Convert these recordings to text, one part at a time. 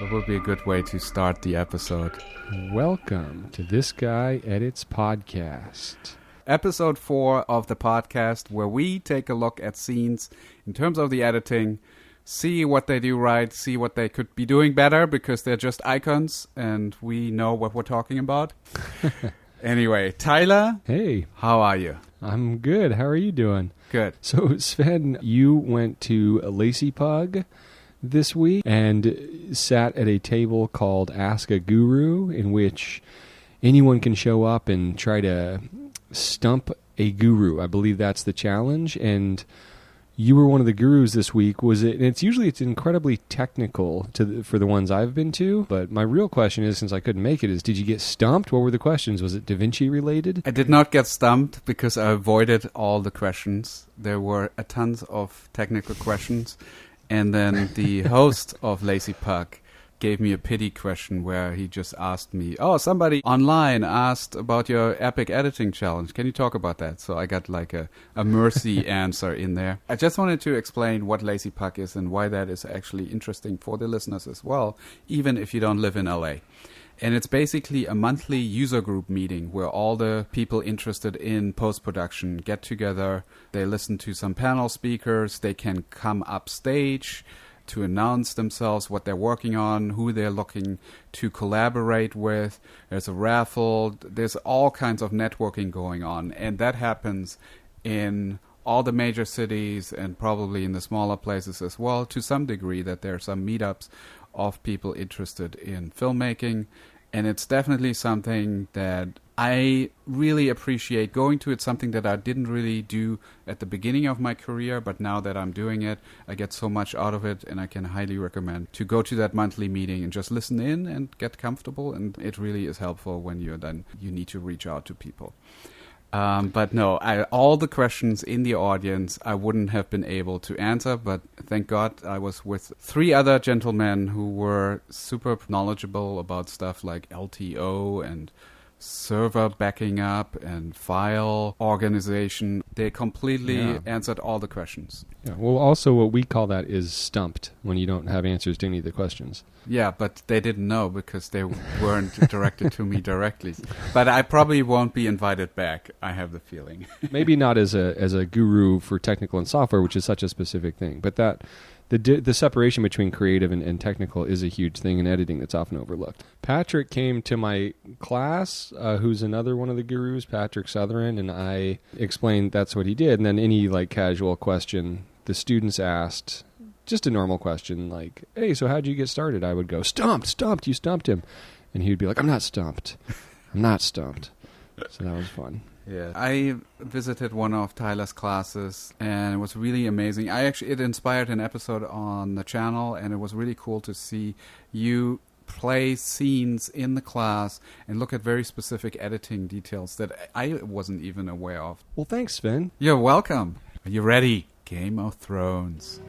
That would be a good way to start the episode. Welcome to This Guy Edits Podcast. Episode 4 of the podcast, where we take a look at scenes in terms of the editing, see what they do right, see what they could be doing better, because they're just icons and we know what we're talking about. Anyway, Tyler. Hey. How are you? I'm good. How are you doing? Good. So, Sven, you went to Lazy Pug this week and sat at a table called Ask a Guru, in which anyone can show up and try to stump a guru. I believe that's the challenge. And you were one of the gurus this week. Was it? And it's incredibly technical for the ones I've been to. But my real question is, since I couldn't make it, is did you get stumped? What were the questions? Was it Da Vinci related? I did not get stumped because I avoided all the questions. There were a tons of technical questions. And then the host of Lazy Pug gave me a pity question where he just asked me, somebody online asked about your epic editing challenge. Can you talk about that? So I got like a mercy answer in there. I just wanted to explain what Lazy Pug is and why that is actually interesting for the listeners as well, even if you don't live in LA. And it's basically a monthly user group meeting where all the people interested in post-production get together. They listen to some panel speakers. They can come up stage to announce themselves, what they're working on, who they're looking to collaborate with. There's a raffle. There's all kinds of networking going on. And that happens in all the major cities and probably in the smaller places as well, to some degree, that there are some meetups of people interested in filmmaking. And it's definitely something that I really appreciate going to. It's something that I didn't really do at the beginning of my career, but now that I'm doing it, I get so much out of it, and I can highly recommend to go to that monthly meeting and just listen in and get comfortable. And it really is helpful when you need to reach out to people. But no, all the questions in the audience I wouldn't have been able to answer, but thank God I was with 3 other gentlemen who were super knowledgeable about stuff like LTO and server backing up and file organization. They completely answered all the questions. Yeah. Well, also what we call that is stumped, when you don't have answers to any of the questions. Yeah, but they didn't know because they weren't directed to me directly. But I probably won't be invited back, I have the feeling. Maybe not as a guru for technical and software, which is such a specific thing. But that the separation between creative and technical is a huge thing in editing that's often overlooked. Patrick came to my class, who's another one of the gurus, Patrick Sotheran, and I explained that's what he did. And then any casual question the students asked, just a normal question like, hey, so how'd you get started? I would go, stumped, you stumped him. And he would be like, I'm not stumped. So that was fun. Yeah, I visited one of Tyler's classes, and it was really amazing. It inspired an episode on the channel, and it was really cool to see you play scenes in the class and look at very specific editing details that I wasn't even aware of. Well, thanks, Sven. You're welcome. Are you ready? Game of Thrones.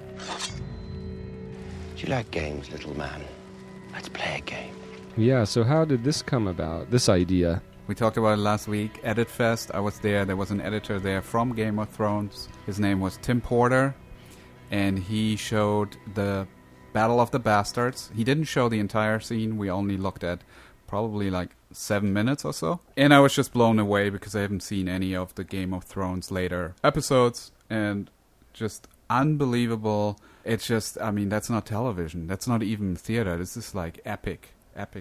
Do you like games, little man? Let's play a game. Yeah, so how did this come about, this idea? We talked about it last week. Edit Fest. I was there. There was an editor there from Game of Thrones. His name was Tim Porter, and he showed the Battle of the Bastards. He didn't show the entire scene. We only looked at probably 7 minutes or so. And I was just blown away because I haven't seen any of the Game of Thrones later episodes, and just unbelievable. It's just, that's not television. That's not even theater. This is epic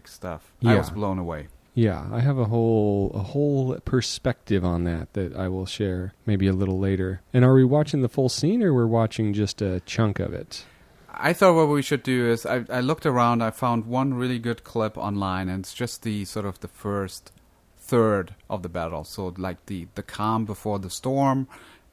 stuff. Yeah. I was blown away. Yeah, I have a whole perspective on that I will share maybe a little later. And are we watching the full scene, or we're watching just a chunk of it? I thought what we should do is I looked around. I found one really good clip online, and it's just the sort of the first third of the battle. So the calm before the storm,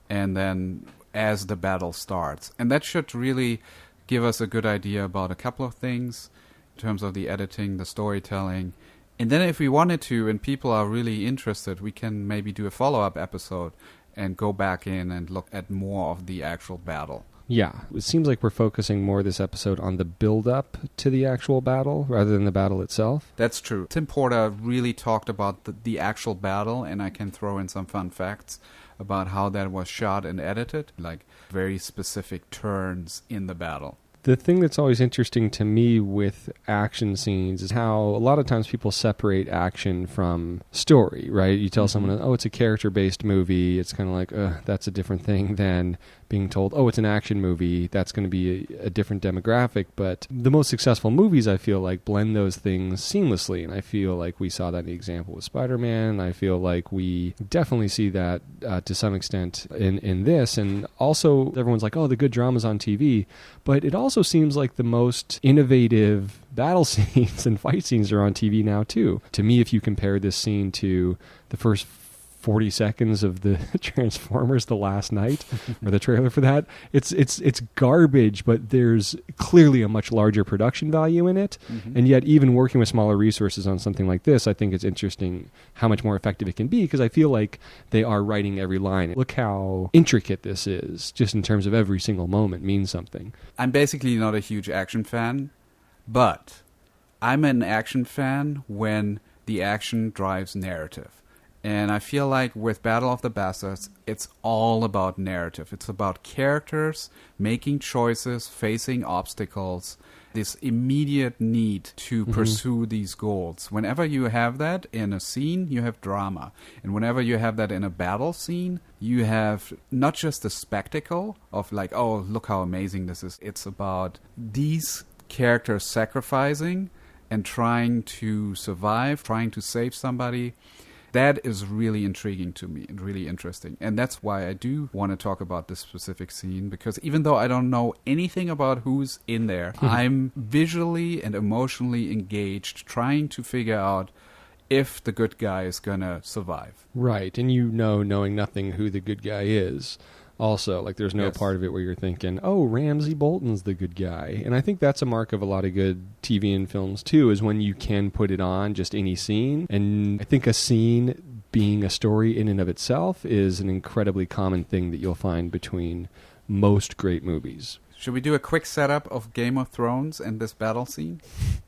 and then as the battle starts. And that should really give us a good idea about a couple of things in terms of the editing, the storytelling. And then if we wanted to, and people are really interested, we can maybe do a follow-up episode and go back in and look at more of the actual battle. Yeah, it seems like we're focusing more this episode on the build-up to the actual battle rather than the battle itself. That's true. Tim Porter really talked about the actual battle, and I can throw in some fun facts about how that was shot and edited, very specific turns in the battle. The thing that's always interesting to me with action scenes is how a lot of times people separate action from story, right? You tell someone, oh, it's a character-based movie. It's kind of like, that's a different thing than being told, oh, it's an action movie. That's going to be a different demographic. But the most successful movies, I feel like, blend those things seamlessly. And I feel like we saw that in the example with Spider-Man. I feel like we definitely see that to some extent in this. And also, everyone's like, oh, the good drama's on TV. But it also seems like the most innovative battle scenes and fight scenes are on TV now, too. To me, if you compare this scene to the first 40 seconds of the Transformers The Last Night, or the trailer for that, it's garbage, but there's clearly a much larger production value in it. And yet, even working with smaller resources on something like this, I think it's interesting how much more effective it can be, because I feel like they are writing every line. Look how intricate this is, just in terms of every single moment means something. I'm basically not a huge action fan, but I'm an action fan when the action drives narrative. And I feel like with Battle of the Bastards, it's all about narrative. It's about characters making choices, facing obstacles, this immediate need to pursue these goals. Whenever you have that in a scene, you have drama. And whenever you have that in a battle scene, you have not just the spectacle of like, oh, look how amazing this is. It's about these characters sacrificing and trying to survive, trying to save somebody. That is really intriguing to me and really interesting. And that's why I do want to talk about this specific scene, because even though I don't know anything about who's in there, I'm visually and emotionally engaged trying to figure out if the good guy is going to survive. Right, and knowing nothing who the good guy is. Also, like, there's no part of it where you're thinking, oh, Ramsay Bolton's the good guy. And I think that's a mark of a lot of good TV and films, too, is when you can put it on just any scene. And I think a scene being a story in and of itself is an incredibly common thing that you'll find between most great movies. Should we do a quick setup of Game of Thrones and this battle scene?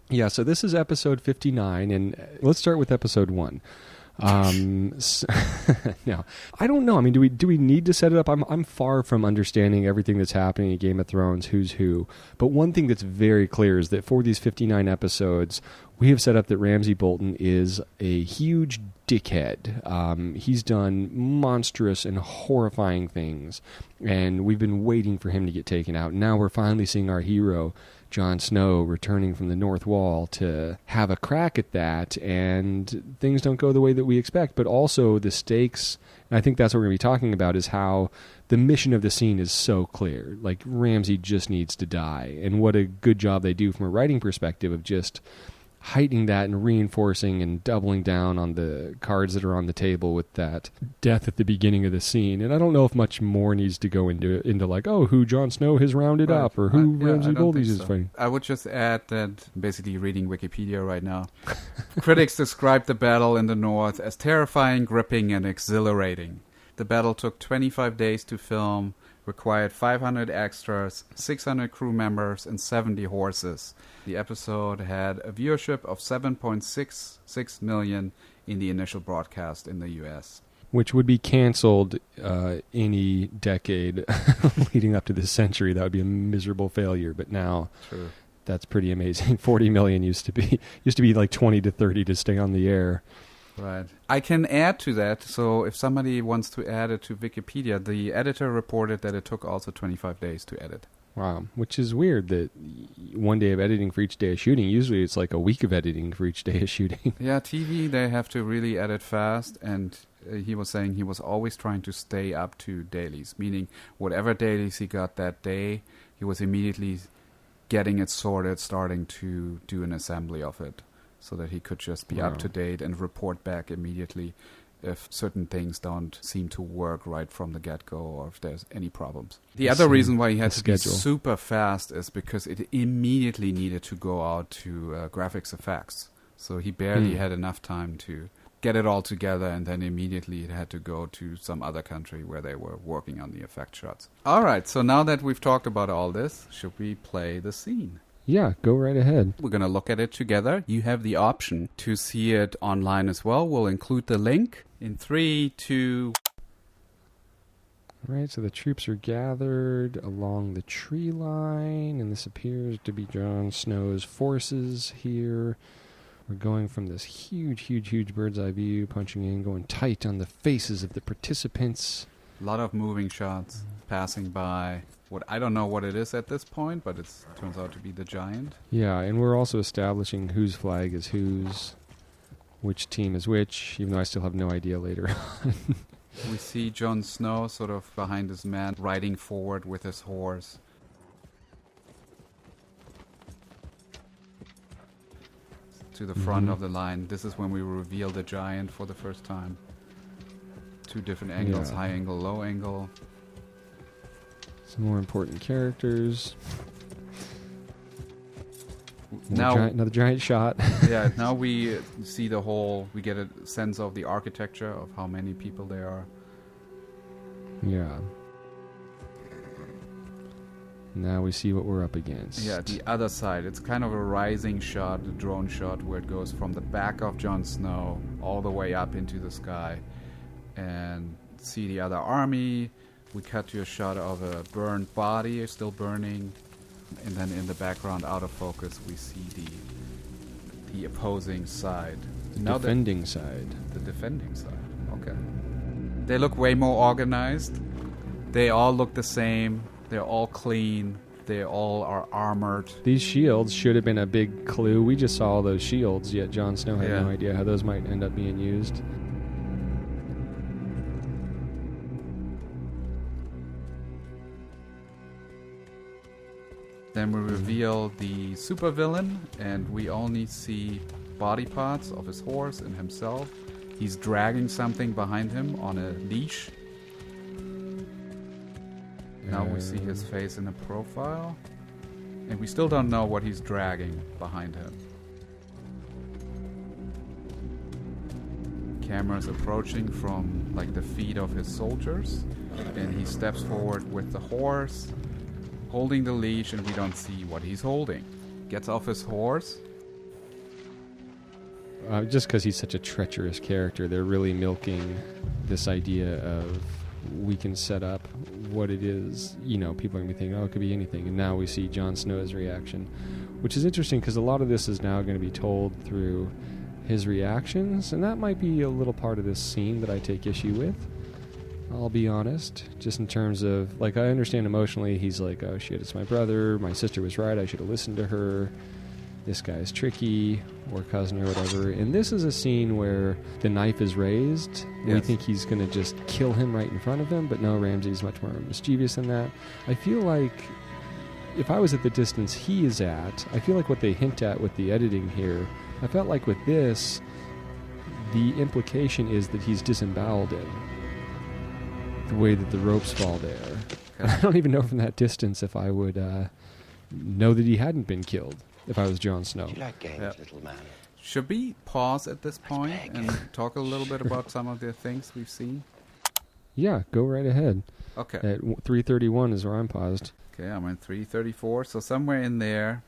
Yeah, so this is episode 59, and let's start with episode 1. Now, I don't know. I mean, do we need to set it up? I'm far from understanding everything that's happening in Game of Thrones, who's who. But one thing that's very clear is that for these 59 episodes, we have set up that Ramsay Bolton is a huge dickhead. He's done monstrous and horrifying things, and we've been waiting for him to get taken out. Now we're finally seeing our hero, Jon Snow, returning from the North Wall to have a crack at that, and things don't go the way that we expect. But also the stakes, and I think that's what we're going to be talking about, is how the mission of the scene is so clear. Like, Ramsay just needs to die, and what a good job they do from a writing perspective of just heightening that and reinforcing and doubling down on the cards that are on the table with that death at the beginning of the scene. And I don't know if much more needs to go into like, oh, who Jon Snow has rounded up, or who Ramsay Bolton is fighting. I would just add that, basically reading Wikipedia right now, critics described the battle in the North as terrifying, gripping, and exhilarating. The battle took 25 days to film, required 500 extras, 600 crew members, and 70 horses. The episode had a viewership of 7.66 million in the initial broadcast in the U.S. Which would be canceled any decade leading up to this century. That would be a miserable failure. But now, True. That's pretty amazing. 40 million used to be like 20 to 30 to stay on the air. Right. I can add to that. So if somebody wants to add it to Wikipedia, the editor reported that it took also 25 days to edit. Wow, which is weird that one day of editing for each day of shooting. Usually it's like a week of editing for each day of shooting. Yeah, TV, they have to really edit fast, and he was saying he was always trying to stay up to dailies, meaning whatever dailies he got that day, he was immediately getting it sorted, starting to do an assembly of it, so that he could just be up to date and report back immediately if certain things don't seem to work right from the get-go, or if there's any problems. The other reason why he had to be super fast is because it immediately needed to go out to graphics effects. So he barely had enough time to get it all together, and then immediately it had to go to some other country where they were working on the effect shots. All right, so now that we've talked about all this, should we play the scene? Yeah, go right ahead. We're going to look at it together. You have the option to see it online as well. We'll include the link in 3, 2... Right, so the troops are gathered along the tree line, and this appears to be Jon Snow's forces here. We're going from this huge bird's eye view, punching in, going tight on the faces of the participants. A lot of moving shots passing by. I don't know what it is at this point, but it turns out to be the giant. Yeah, and we're also establishing whose flag is whose, which team is which, even though I still have no idea later on. We see Jon Snow sort of behind his man, riding forward with his horse. To the front of the line. This is when we reveal the giant for the first time. 2 different angles, high angle, low angle. Some more important characters. Now another giant shot. Yeah, now we see we get a sense of the architecture of how many people there are. Yeah. Now we see what we're up against. Yeah, the other side. It's kind of a rising shot, a drone shot, where it goes from the back of Jon Snow all the way up into the sky. And see the other army. We cut to a shot of a burned body, still burning. And then in the background, out of focus, we see the opposing side. The defending side. The defending side. Okay. They look way more organized. They all look the same. They're all clean. They all are armored. These shields should have been a big clue. We just saw those shields, yet Jon Snow had no idea how those might end up being used. Then we reveal the supervillain, and we only see body parts of his horse and himself. He's dragging something behind him on a leash. Now we see his face in a profile, and we still don't know what he's dragging behind him. Camera's approaching from like the feet of his soldiers, and he steps forward with the horse, holding the leash, and we don't see what he's holding. Gets off his horse. Just because he's such a treacherous character, they're really milking this idea of we can set up what it is. You know, people are going to be thinking, oh, it could be anything. And now we see Jon Snow's reaction, which is interesting because a lot of this is now going to be told through his reactions, and that might be a little part of this scene that I take issue with. I'll be honest, just in terms of, like, I understand emotionally, he's like, oh shit, it's my brother, my sister was right, I should have listened to her, this guy's tricky, or cousin or whatever. And this is a scene where the knife is raised. Yes. We think he's going to just kill him right in front of him, but no, Ramsay's much more mischievous than that. I feel like if I was at the distance he is at, I feel like what they hint at with the editing here, I felt like with this, the implication is that he's disemboweled him. The way that the ropes fall there. Okay. I don't even know from that distance if I would know that he hadn't been killed if I was Jon Snow. Do you like games, little man? Should we pause at this point and talk a little bit about some of the things we've seen? Yeah, go right ahead. Okay. At 3:31 is where I'm paused. Okay, I'm at 3:34, so somewhere in there.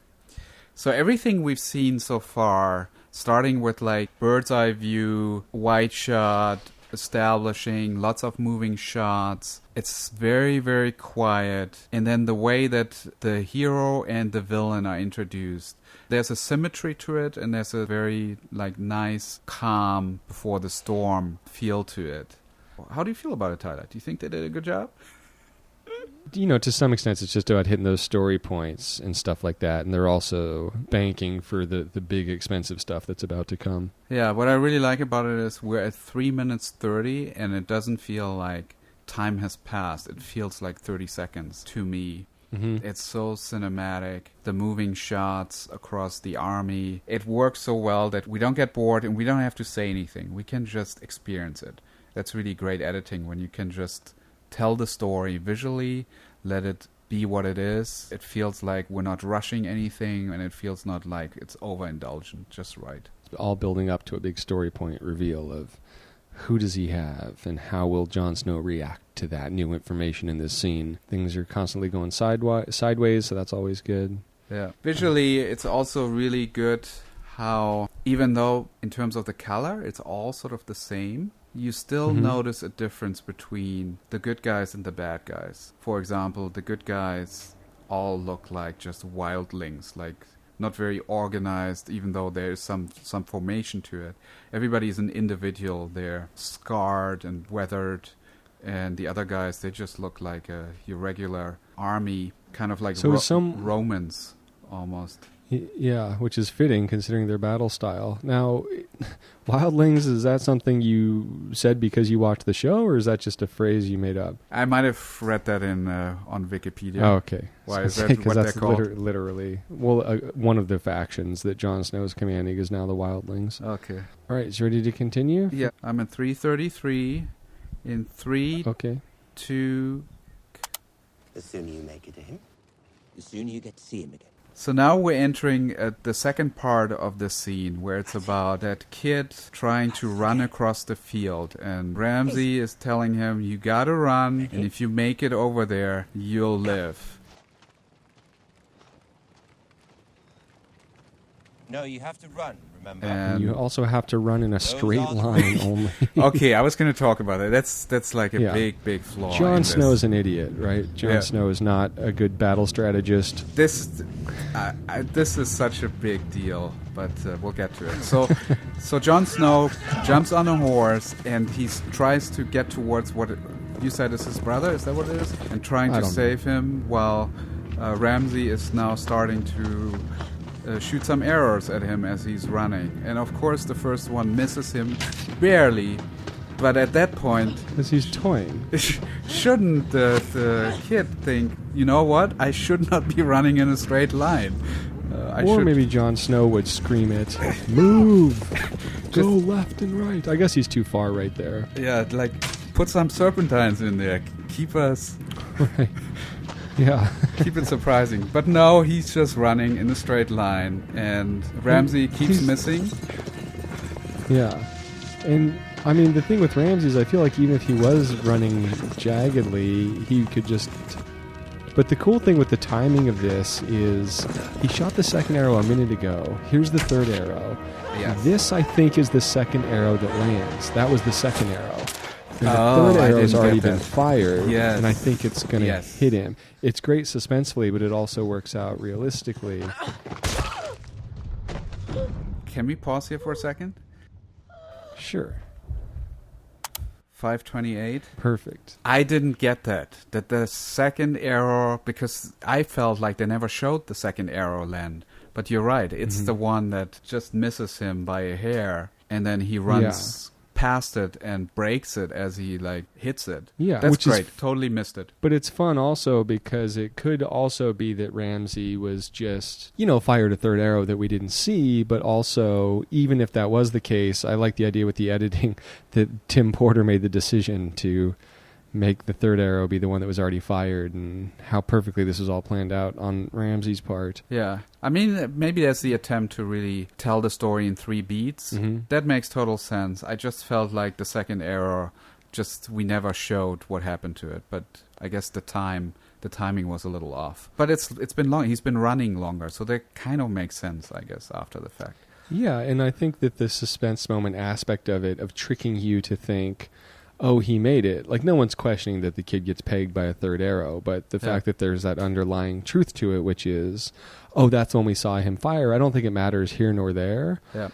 So everything we've seen so far, starting with like bird's eye view, wide shot, establishing lots of moving shots. It's very, very quiet. And then the way that the hero and the villain are introduced, there's a symmetry to it, and there's a very like nice, calm before the storm feel to it. How do you feel about it, Tyler? Do you think they did a good job? You know, to some extent, it's just about hitting those story points and stuff like that. And they're also banking for the big, expensive stuff that's about to come. Yeah, what I really like about it is we're at 3 minutes 30, and it doesn't feel like time has passed. It feels like 30 seconds to me. Mm-hmm. It's so cinematic. The moving shots across the army. It works so well that we don't get bored, and we don't have to say anything. We can just experience it. That's really great editing, when you can just tell the story visually, let it be what it is. It feels like we're not rushing anything, and it feels not like it's overindulgent, just right. All building up to a big story point reveal of who does he have, and how will Jon Snow react to that new information in this scene. Things are constantly going sideways, so that's always good. Yeah. Visually, it's also really good how, even though in terms of the color, it's all sort of the same, you still notice a difference between the good guys and the bad guys. For example, the good guys all look like just wildlings, like not very organized, even though there's some formation to it. Everybody is an individual. They're scarred and weathered. And the other guys, they just look like your regular army, kind of like Romans, almost. Yeah, which is fitting considering their battle style. Now, wildlings, is that something you said because you watched the show, or is that just a phrase you made up? I might have read that on Wikipedia. Oh, okay. Why is that what they're called? Literally, well, one of the factions that Jon Snow is commanding is now the wildlings. Okay. All right, is you ready to continue? Yeah, I'm at 333 in 3, okay. 2... The sooner you make it to him, the sooner you get to see him again. So now we're entering the second part of the scene where it's about that kid trying to run across the field. And Ramsay is telling him, you gotta run, and if you make it over there, you'll live. No, you have to run, remember? And you also have to run in a straight line only. Okay, I was going to talk about it. That's like a big flaw. Jon Snow's an idiot, right? Jon Snow is not a good battle strategist. This is such a big deal, but we'll get to it. So Jon Snow jumps on a horse and he tries to get towards what you said is his brother. Is that what it is? And trying to save him while Ramsay is now starting to shoot some arrows at him as he's running. And of course the first one misses him barely, but at that point... Because he's toying. Shouldn't the kid think, you know what, I should not be running in a straight line. Maybe Jon Snow would scream it, move, go left and right. I guess he's too far right there. Yeah, like, put some serpentines in there, keep us... Right. Yeah. Keep it surprising. But no, he's just running in a straight line, and Ramsay keeps missing. Yeah. And, I mean, the thing with Ramsay is I feel like even if he was running jaggedly, he could just... But the cool thing with the timing of this is he shot the second arrow a minute ago. Here's the third arrow. Yes. This, I think, is the second arrow that lands. That was the second arrow. And the third arrow has already been fired, and I think it's going to hit him. It's great suspensefully, but it also works out realistically. Can we pause here for a second? Sure. 528. Perfect. I didn't get that the second arrow, because I felt like they never showed the second arrow land. But you're right, it's the one that just misses him by a hair, and then he runs... past it and breaks it as he hits it. Yeah, that's great. Totally missed it. But it's fun also because it could also be that Ramsay was just, fired a third arrow that we didn't see, but also even if that was the case, I like the idea with the editing that Tim Porter made the decision to make the third arrow be the one that was already fired, and how perfectly this was all planned out on Ramsay's part. Yeah. I mean, maybe that's the attempt to really tell the story in 3 beats. That makes total sense. I just felt like the second arrow, we never showed what happened to it, but I guess the timing was a little off. But it's been long. He's been running longer, so that kind of makes sense, I guess, after the fact. Yeah, and I think that the suspense moment aspect of it, of tricking you to think, oh, he made it. Like, no one's questioning that the kid gets pegged by a third arrow, but the fact that there's that underlying truth to it, which is, oh, that's when we saw him fire. I don't think it matters here nor there. Yeah.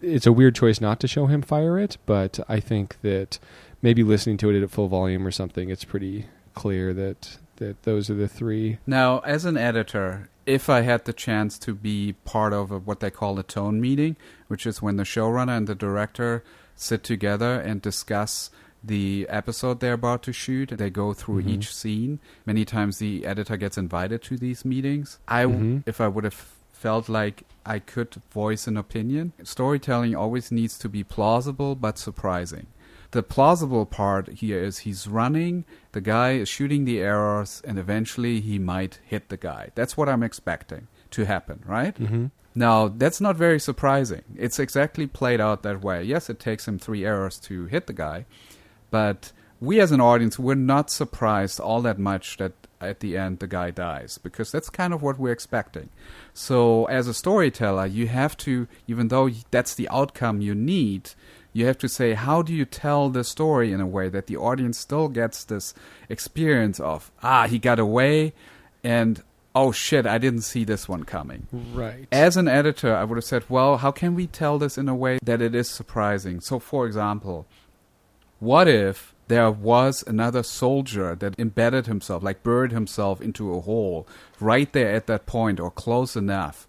It's a weird choice not to show him fire it, but I think that maybe listening to it at full volume or something, it's pretty clear that those are the 3. Now, as an editor, if I had the chance to be part of what they call a tone meeting, which is when the showrunner and the director sit together and discuss the episode they're about to shoot. They go through each scene. Many times the editor gets invited to these meetings. If I would have felt like I could voice an opinion, storytelling always needs to be plausible but surprising. The plausible part here is he's running, the guy is shooting the arrows, and eventually he might hit the guy. That's what I'm expecting to happen, right? Now, that's not very surprising. It's exactly played out that way. Yes, it takes him 3 arrows to hit the guy, but we as an audience, we're not surprised all that much that at the end the guy dies, because that's kind of what we're expecting. So as a storyteller, you have to, even though that's the outcome you need, You have to say, how do you tell the story in a way that the audience still gets this experience of, he got away, and oh shit, I didn't see this one coming. Right. As an editor, I would have said, well, how can we tell this in a way that it is surprising? So, for example, what if there was another soldier that embedded himself, like buried himself into a hole right there at that point or close enough,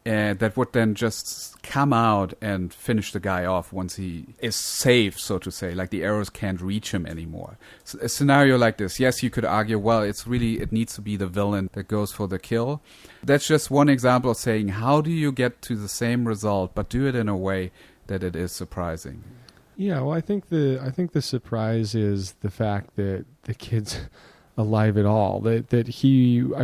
and that would then just come out and finish the guy off once he is safe, so to say, like the arrows can't reach him anymore. So a scenario like this, yes, you could argue, well, it needs to be the villain that goes for the kill. That's just one example of saying, how do you get to the same result, but do it in a way that it is surprising? Yeah, well, I think the surprise is the fact that the kid's alive at all. I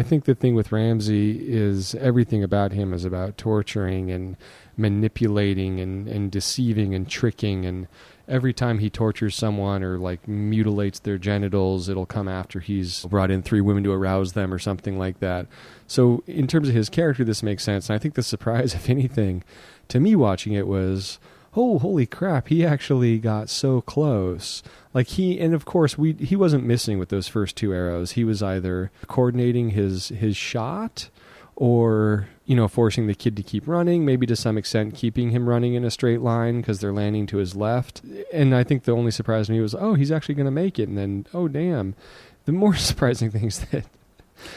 think the thing with Ramsey is everything about him is about torturing and manipulating and deceiving and tricking, and every time he tortures someone or like mutilates their genitals, it'll come after he's brought in 3 women to arouse them or something like that. So in terms of his character, this makes sense. And I think the surprise, if anything, to me watching it was, oh, holy crap, he actually got so close. And of course, he wasn't missing with those first 2 arrows. He was either coordinating his shot or, forcing the kid to keep running, maybe to some extent keeping him running in a straight line because they're landing to his left. And I think the only surprise to me was, oh, he's actually going to make it. And then, oh, damn. The more surprising thing is that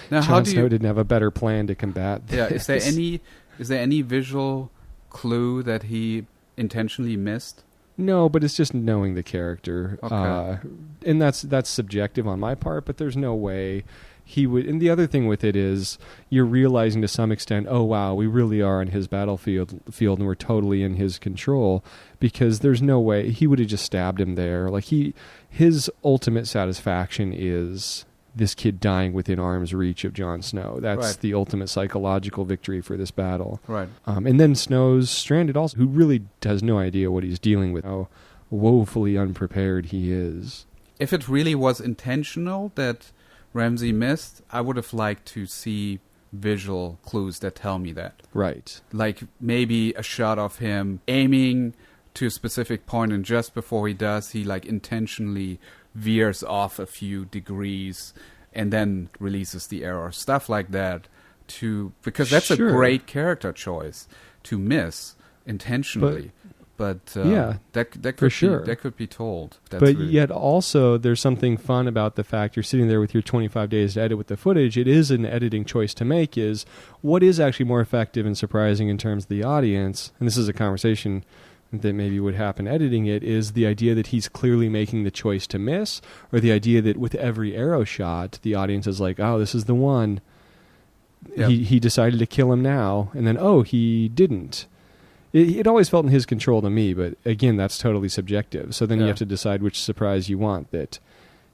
Jon Snow didn't have a better plan to combat this. Yeah, is there any visual clue that he intentionally missed? No, but it's just knowing the character. Okay. And that's subjective on my part, but there's no way he would. And the other thing with it is you're realizing to some extent, oh wow, we really are on his battlefield and we're totally in his control, because there's no way he would have just stabbed him there. Like his ultimate satisfaction is this kid dying within arm's reach of Jon Snow. That's right. The ultimate psychological victory for this battle. Right. And then Snow's stranded also, who really has no idea what he's dealing with, how woefully unprepared he is. If it really was intentional that Ramsey missed, I would have liked to see visual clues that tell me that. Right. Like maybe a shot of him aiming to a specific point, and just before he does, he like intentionally veers off a few degrees and then releases the arrow. Stuff like that, because that's Sure. a great character choice to miss intentionally. But yeah, that for could sure. that could be told. Yet also there's something fun about the fact you're sitting there with your 25 days to edit with the footage. It is an editing choice to make, is what is actually more effective and surprising in terms of the audience, and this is a conversation that maybe would happen editing it, is the idea that he's clearly making the choice to miss, or the idea that with every arrow shot, the audience is like, oh, this is the one. Yep. He decided to kill him now, and then, oh, he didn't. It always felt in his control to me, but again, that's totally subjective. So then you have to decide which surprise you want, that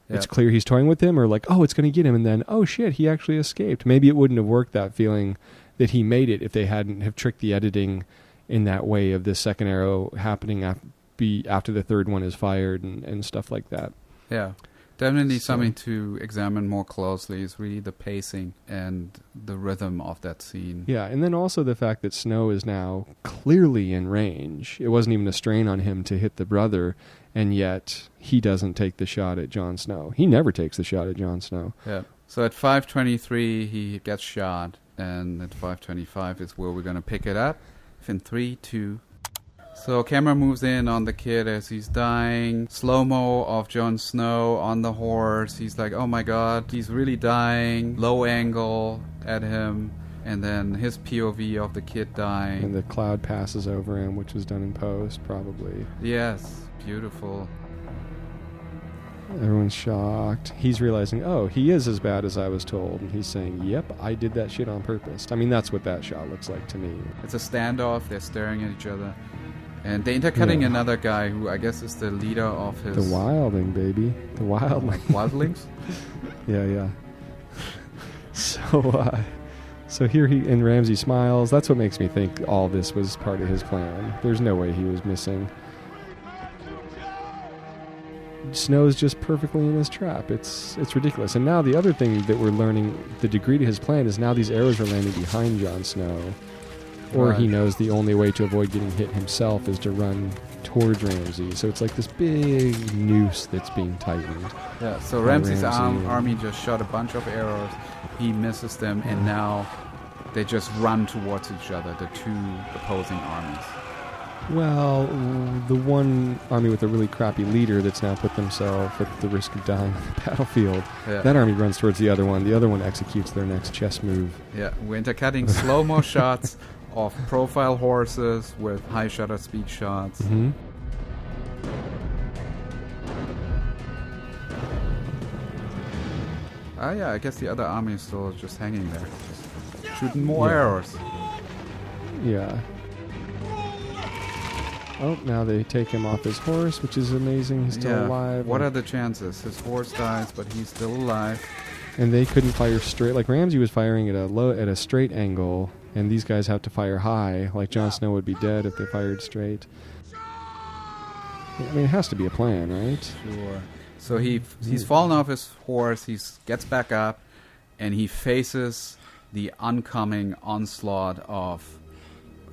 it's clear he's toying with him, or like, oh, it's going to get him, and then, oh shit, he actually escaped. Maybe it wouldn't have worked, that feeling that he made it, if they hadn't have tricked the editing in that way of this second arrow happening after the third one is fired and stuff like that. Yeah. Definitely something to examine more closely is really the pacing and the rhythm of that scene. Yeah, and then also the fact that Snow is now clearly in range. It wasn't even a strain on him to hit the brother, and yet he doesn't take the shot at Jon Snow. He never takes the shot at Jon Snow. Yeah. So at 5:23 he gets shot, and at 5:25 is where we're going to pick it up. In 3, 2. So camera moves in on the kid as he's dying. Slow-mo of Jon Snow on the horse. He's like, oh my god, he's really dying. Low angle at him. And then his POV of the kid dying. And the cloud passes over him, which was done in post, probably. Yes, beautiful. Everyone's shocked. He's realizing, oh, he is as bad as I was told. And he's saying, yep, I did that shit on purpose. I mean, that's what that shot looks like to me. It's a standoff. They're staring at each other. And they're intercutting another guy who I guess is the leader of his... The wildling, baby. The wildling. Like wildlings? Yeah. So here and Ramsey smiles. That's what makes me think all this was part of his plan. There's no way he was missing. Snow's just perfectly in his trap. It's ridiculous. And now the other thing that we're learning, the degree to his plan, is now these arrows are landing behind Jon Snow. Or he knows the only way to avoid getting hit himself is to run towards Ramsey. So it's like this big noose that's being tightened. Yeah, so by Ramsey's Ramsey. army just shot a bunch of arrows. He misses them, and now they just run towards each other, the two opposing armies. Well, the one army with a really crappy leader that's now put themselves at the risk of dying on the battlefield, that army runs towards the other one. The other one executes their next chess move. Yeah, we're intercutting slow-mo shots of profile horses with high shutter speed shots. Mm-hmm. Yeah, I guess the other army is still just hanging there, just shooting more arrows. Yeah. Oh, now they take him off his horse, which is amazing. He's still alive. What are the chances? His horse dies, but he's still alive. And they couldn't fire straight. Like Ramsey was firing at a straight angle, and these guys have to fire high. Like Jon Snow would be dead if they fired straight. I mean, it has to be a plan, right? Sure. So he's fallen off his horse. He gets back up, and he faces the oncoming onslaught of.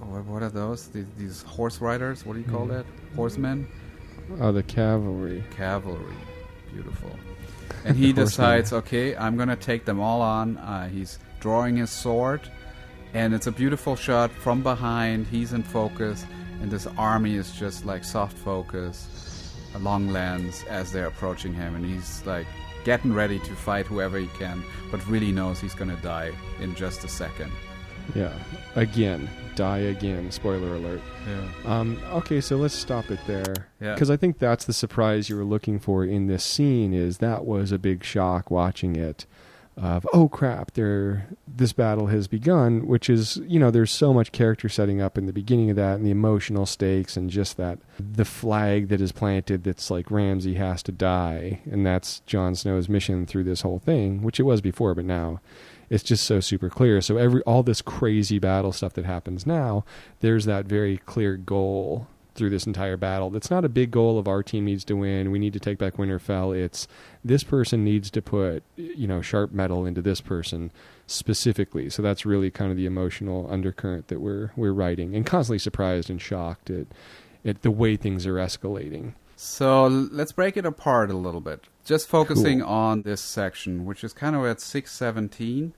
What are those? These horse riders? What do you call that? Horsemen? Oh, the cavalry. Cavalry. Beautiful. And he decides, okay, I'm going to take them all on. He's drawing his sword. And it's a beautiful shot from behind. He's in focus. And this army is just like soft focus, a long lens as they're approaching him. And he's like getting ready to fight whoever he can, but really knows he's going to die in just a second. Yeah. Again. Die again. Spoiler alert. Yeah. Okay, so let's stop it there. Yeah. Because I think that's the surprise you were looking for in this scene. Is that was a big shock watching it. Of oh crap, this battle has begun. Which is there's so much character setting up in the beginning of that, and the emotional stakes, and just that the flag that is planted that's like Ramsey has to die, and that's Jon Snow's mission through this whole thing, which it was before, but now. It's just so super clear. So all this crazy battle stuff that happens now, there's that very clear goal through this entire battle. That's not a big goal of our team needs to win. We need to take back Winterfell. It's this person needs to put sharp metal into this person specifically. So that's really kind of the emotional undercurrent that we're writing, and constantly surprised and shocked at the way things are escalating. So let's break it apart a little bit. Just focusing on this section, which is kind of at 6:17.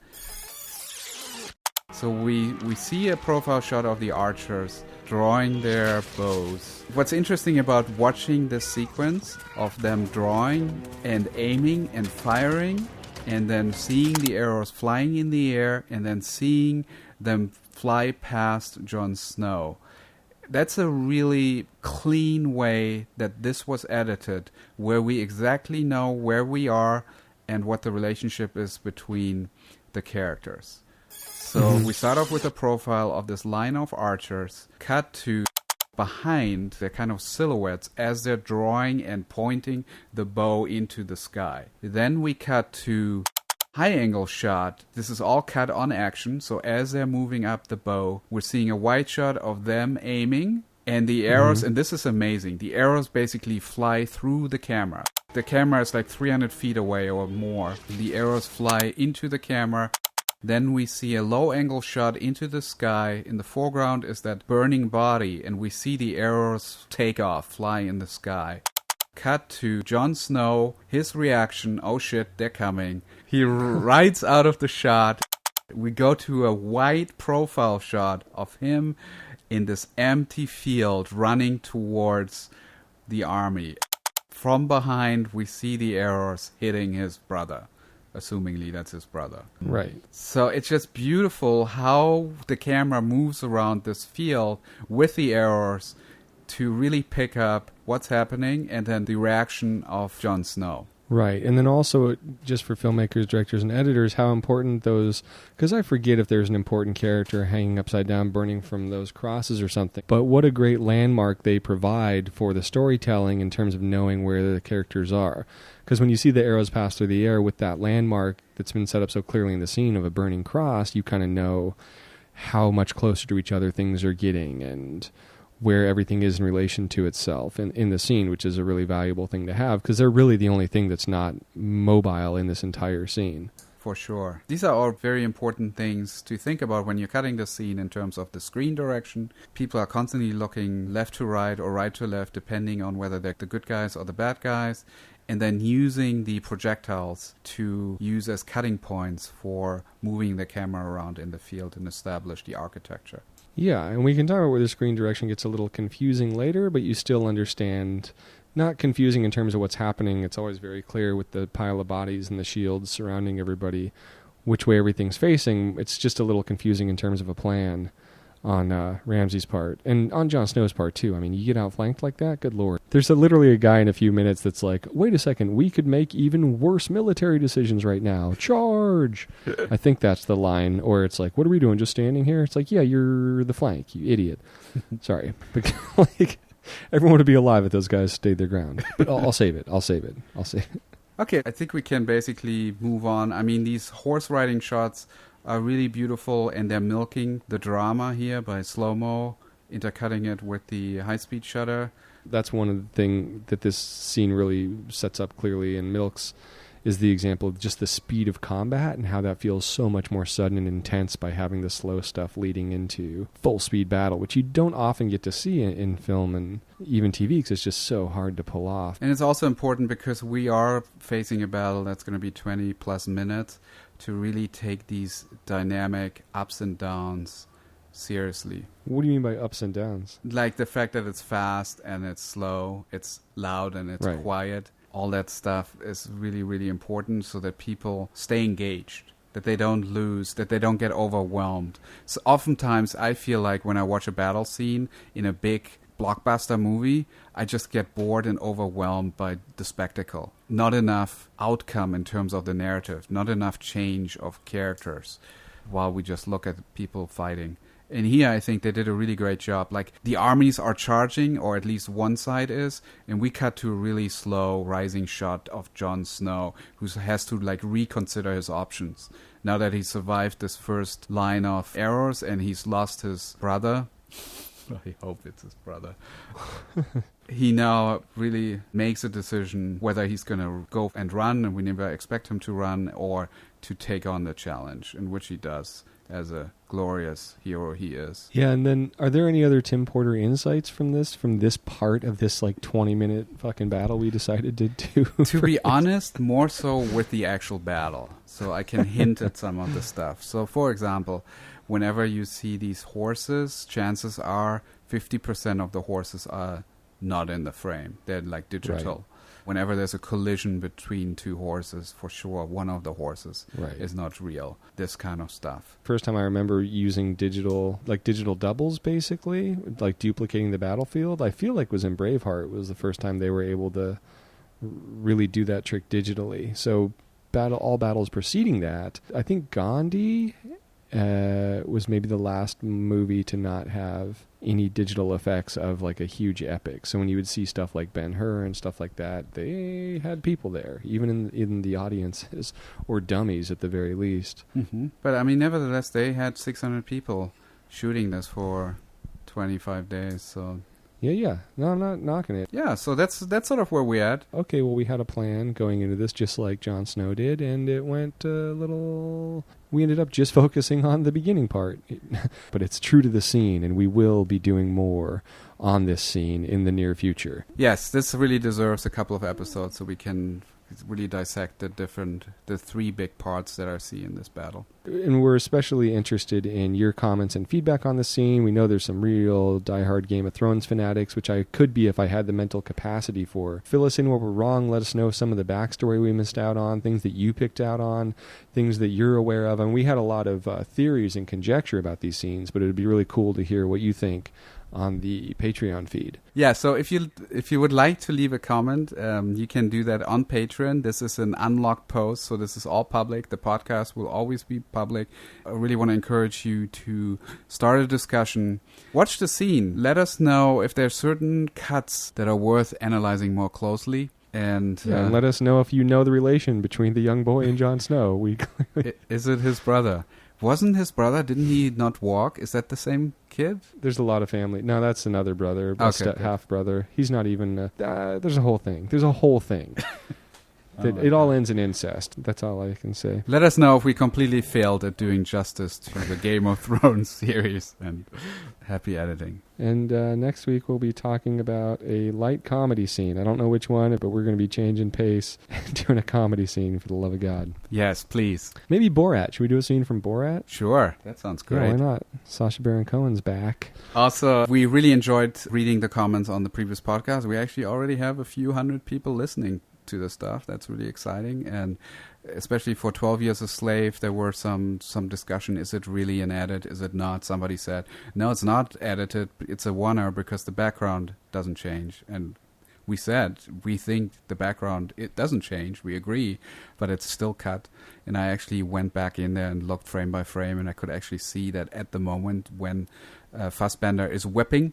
So we see a profile shot of the archers drawing their bows. What's interesting about watching this sequence of them drawing and aiming and firing, and then seeing the arrows flying in the air, and then seeing them fly past Jon Snow. That's a really clean way that this was edited, where we exactly know where we are and what the relationship is between the characters. So we start off with a profile of this line of archers, cut to behind their kind of silhouettes as they're drawing and pointing the bow into the sky. Then we cut to high angle shot. This is all cut on action. So as they're moving up the bow, we're seeing a wide shot of them aiming, and the arrows, and this is amazing, the arrows basically fly through the camera. The camera is like 300 feet away or more. The arrows fly into the camera. Then we see a low angle shot into the sky. In the foreground is that burning body, and we see the arrows take off, fly in the sky. Cut to Jon Snow, his reaction, oh shit, they're coming. He rides out of the shot. We go to a wide profile shot of him in this empty field running towards the army. From behind, we see the arrows hitting his brother. Assumingly, that's his brother. Right. So it's just beautiful how the camera moves around this field with the arrows to really pick up what's happening and then the reaction of Jon Snow. Right. And then also, just for filmmakers, directors, and editors, how important those... Because I forget if there's an important character hanging upside down, burning from those crosses or something. But what a great landmark they provide for the storytelling in terms of knowing where the characters are. Because when you see the arrows pass through the air with that landmark that's been set up so clearly in the scene of a burning cross, you kind of know how much closer to each other things are getting and where everything is in relation to itself in the scene, which is a really valuable thing to have, because they're really the only thing that's not mobile in this entire scene. For sure. These are all very important things to think about when you're cutting the scene in terms of the screen direction. People are constantly looking left to right or right to left, depending on whether they're the good guys or the bad guys. And then using the projectiles to use as cutting points for moving the camera around in the field and establish the architecture. Yeah, and we can talk about where the screen direction gets a little confusing later, but you still understand, not confusing in terms of what's happening. It's always very clear with the pile of bodies and the shields surrounding everybody, which way everything's facing. It's just a little confusing in terms of a plan on Ramsay's part. And on Jon Snow's part, too. I mean, you get outflanked like that? Good Lord. There's literally a guy in a few minutes that's like, wait a second, we could make even worse military decisions right now. Charge! I think that's the line. Or it's like, what are we doing, just standing here? It's like, yeah, you're the flank, you idiot. Sorry. But, like, everyone would be alive if those guys stayed their ground. But I'll save it. Okay, I think we can basically move on. I mean, these horse riding shots are really beautiful, and they're milking the drama here by slow-mo, intercutting it with the high-speed shutter. That's one of the things that this scene really sets up clearly and milks, is the example of just the speed of combat and how that feels so much more sudden and intense by having the slow stuff leading into full-speed battle, which you don't often get to see in film and even TV because it's just so hard to pull off. And it's also important because we are facing a battle that's going to be 20-plus minutes to really take these dynamic ups and downs seriously. What do you mean by ups and downs? Like the fact that it's fast and it's slow, it's loud and it's quiet. All that stuff is really, really important so that people stay engaged, that they don't lose, that they don't get overwhelmed. So oftentimes I feel like when I watch a battle scene in a big blockbuster movie, I just get bored and overwhelmed by the spectacle. Not enough outcome in terms of the narrative, not enough change of characters while we just look at people fighting. And here I think they did a really great job. Like, the armies are charging, or at least one side is, and we cut to a really slow rising shot of Jon Snow, who has to like reconsider his options. Now that he survived this first line of arrows and he's lost his brother, I hope it's his brother. He now really makes a decision whether he's going to go and run, and we never expect him to run, or to take on the challenge, in which he does as a glorious hero he is. Yeah, and then are there any other Tim Porter insights from this part of this like 20-minute fucking battle we decided to do? To be honest, more so with the actual battle. So I can hint at some of the stuff. So for example, whenever you see these horses, chances are 50% of the horses are not in the frame. They're like digital. Right. Whenever there's a collision between two horses, for sure, one of the horses is not real. This kind of stuff. First time I remember using digital doubles, basically, like duplicating the battlefield, I feel like was in Braveheart. It was the first time they were able to really do that trick digitally. So all battles preceding that, I think Gandhi was maybe the last movie to not have any digital effects of like a huge epic. So when you would see stuff like Ben-Hur and stuff like that, they had people there, even in the audiences, or dummies at the very least. Mm-hmm. But I mean, nevertheless, they had 600 people shooting this for 25 days. So yeah. No, I'm not knocking it. Yeah, so that's sort of where we're at. Okay, well, we had a plan going into this, just like Jon Snow did, and it went a little... We ended up just focusing on the beginning part. But it's true to the scene, and we will be doing more on this scene in the near future. Yes, this really deserves a couple of episodes so we can really dissect the three big parts that I see in this battle. And we're especially interested in your comments and feedback on the scene. We know there's some real diehard Game of Thrones fanatics, which I could be if I had the mental capacity for. Fill us in where we're wrong. Let us know some of the backstory we missed out on, things that you picked out on, things that you're aware of. And we had a lot of theories and conjecture about these scenes, but it would be really cool to hear what you think on the Patreon feed. Yeah, so if you would like to leave a comment, you can do that on Patreon. This is an unlocked post, so this is all public. The podcast will always be public. I really want to encourage you to start a discussion. Watch the scene. Let us know if there are certain cuts that are worth analyzing more closely. And let us know if you know the relation between the young boy and Jon Snow. Is it his brother? Wasn't his brother? Didn't he not walk? Is that the same kid? There's a lot of family. No, that's another brother, half brother. He's not even. There's a whole thing. It all ends in incest. That's all I can say. Let us know if we completely failed at doing justice to the Game of Thrones series, and happy editing. And next week we'll be talking about a light comedy scene. I don't know which one, but we're going to be changing pace and doing a comedy scene, for the love of God. Yes, please. Maybe Borat. Should we do a scene from Borat? Sure. That sounds great. Yeah, why not? Sacha Baron Cohen's back. Also, we really enjoyed reading the comments on the previous podcast. We actually already have a few hundred people listening to the stuff. That's really exciting. And especially for 12 Years a Slave, there were some discussion. Is it really an edit? Is it not? Somebody said, no, it's not edited. It's a oneer because the background doesn't change. And we said, we think the background, it doesn't change. We agree, but it's still cut. And I actually went back in there and looked frame by frame, and I could actually see that at the moment when Fassbender is whipping,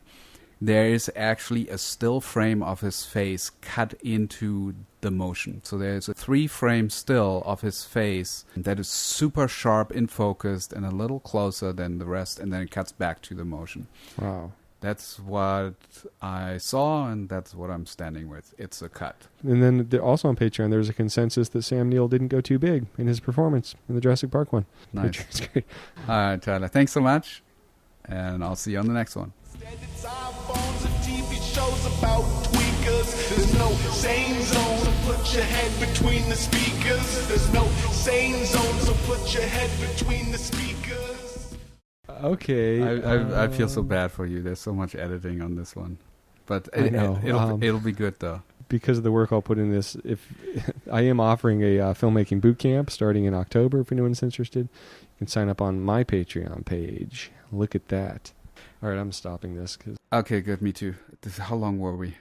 there is actually a still frame of his face cut into the motion. So there's a 3-frame still of his face that is super sharp in focused and a little closer than the rest, and then it cuts back to the motion. Wow. That's what I saw, and that's what I'm standing with. It's a cut. And then also on Patreon, there's a consensus that Sam Neill didn't go too big in his performance in the Jurassic Park one. Nice. Which is great. All right, Tyler. Thanks so much, and I'll see you on the next one. It's iPhones and TV shows about tweakers. There's no sane zone, so put your head between the speakers. There's no sane zone, so put your head between the speakers. Okay. I feel so bad for you. There's so much editing on this one, but I know. It'll be good though. Because of the work I'll put in this, if I am offering a filmmaking boot camp starting in October, if anyone's interested, you can sign up on my Patreon page. Look at that. All right, I'm stopping this. Okay, good. Me too. How long were we?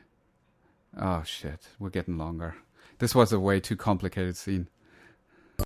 Oh, shit. We're getting longer. This was a way too complicated scene.